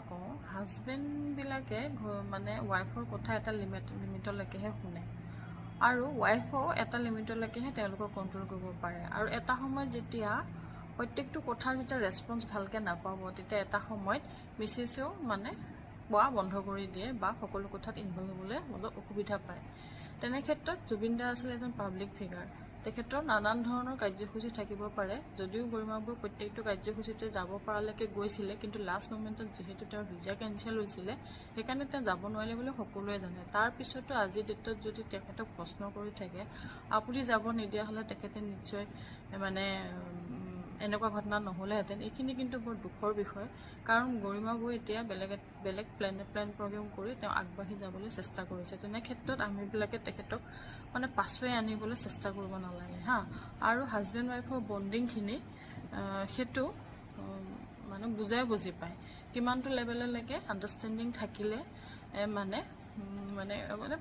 কওঁ হাজবেণ্ডবিলাকে মানে ৱাইফৰ কথা এটা লিমিটলৈকেহে শুনে আৰু ৱাইফো এটা লিমিটলৈকেহে তেওঁলোকক কণ্ট্ৰল কৰিব পাৰে আৰু এটা সময়ত যেতিয়া প্ৰত্যেকটো কথাৰ যেতিয়া ৰেছপন্স ভালকৈ নাপাব তেতিয়া এটা সময়ত মিছেছেও মানে কোৱা বন্ধ কৰি দিয়ে বা সকলো কথাত ইনভলভ হ'বলৈ অলপ অসুবিধা পায়। তেনে ক্ষেত্ৰত জুবিন দা আছিল এজন পাব্লিক ফিগাৰ। তেখেতৰ নানান ধৰণৰ কাৰ্যসূচী থাকিব পাৰে, যদিও গৰিমাবুৱে প্ৰত্যেকটো কাৰ্যসূচীতে যাব পৰালৈকে গৈছিলে, কিন্তু লাষ্ট মমেণ্টত যিহেতু তেওঁৰ ভিজা কেঞ্চেল হৈছিলে সেইকাৰণে তেওঁ যাব নোৱাৰিলে বুলি সকলোৱে জানে। তাৰপিছতো আজিৰ ডেটত যদি তেখেতক প্ৰশ্ন কৰি থাকে আপুনি যাব নিদিয়া হ'লে তেখেতে নিশ্চয় মানে এনেকুৱা ঘটনা নহ'লেহেঁতেন। এইখিনি কিন্তু বৰ দুখৰ বিষয়, কাৰণ গৰিমাবুৱে এতিয়া বেলেগ প্লেন প্ৰগ্ৰেম কৰি তেওঁ আগবাঢ়ি যাবলৈ চেষ্টা কৰিছে। তেনে ক্ষেত্ৰত আমিবিলাকে তেখেতক মানে পাছুৱাই আনিবলৈ চেষ্টা কৰিব নালাগে আৰু হাজবেণ্ড ৱাইফৰ বণ্ডিংখিনি সেইটো মানে বুজি পায় কিমানটো লেভেললৈকে আণ্ডাৰষ্টেণ্ডিং থাকিলে মানে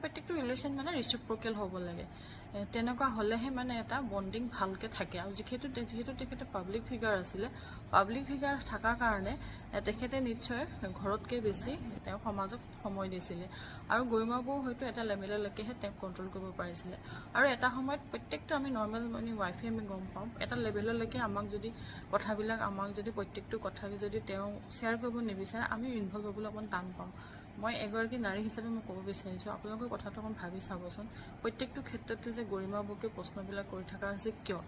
প্ৰত্যেকটো ৰিলেশ্যন মানে ৰিচিপ্ৰকেল হ'ব লাগে। তেনেকুৱা হ'লেহে মানে এটা বণ্ডিং ভালকৈ থাকে। আৰু যিহেতু তেখেতে পাব্লিক ফিগাৰ আছিলে, পাব্লিক ফিগাৰ থকাৰ কাৰণে তেখেতে নিশ্চয় ঘৰতকৈ বেছি তেওঁ সমাজক সময় দিছিলে আৰু গৰিমাবুও হয়তো এটা লেভেললৈকেহে তেওঁক কণ্ট্ৰল কৰিব পাৰিছিলে। আৰু এটা সময়ত প্ৰত্যেকটো আমি নৰ্মেল মানে ৱাইফে আমি গম পাওঁ এটা লেভেললৈকে আমাক যদি প্ৰত্যেকটো কথা যদি তেওঁ শ্বেয়াৰ কৰিব নিবিচাৰে আমি ইনভলভ হ'বলৈ অকণমান টান পাওঁ। মই এগৰাকী নাৰী হিচাপে মই ক'ব বিচাৰিছোঁ আপোনালোকৰ কথাটো অকণ ভাবি চাবচোন, প্ৰত্যেকটো ক্ষেত্ৰতে যে গৰিমাবুকে প্ৰশ্নবিলাক কৰি থকা হৈছে কিয়?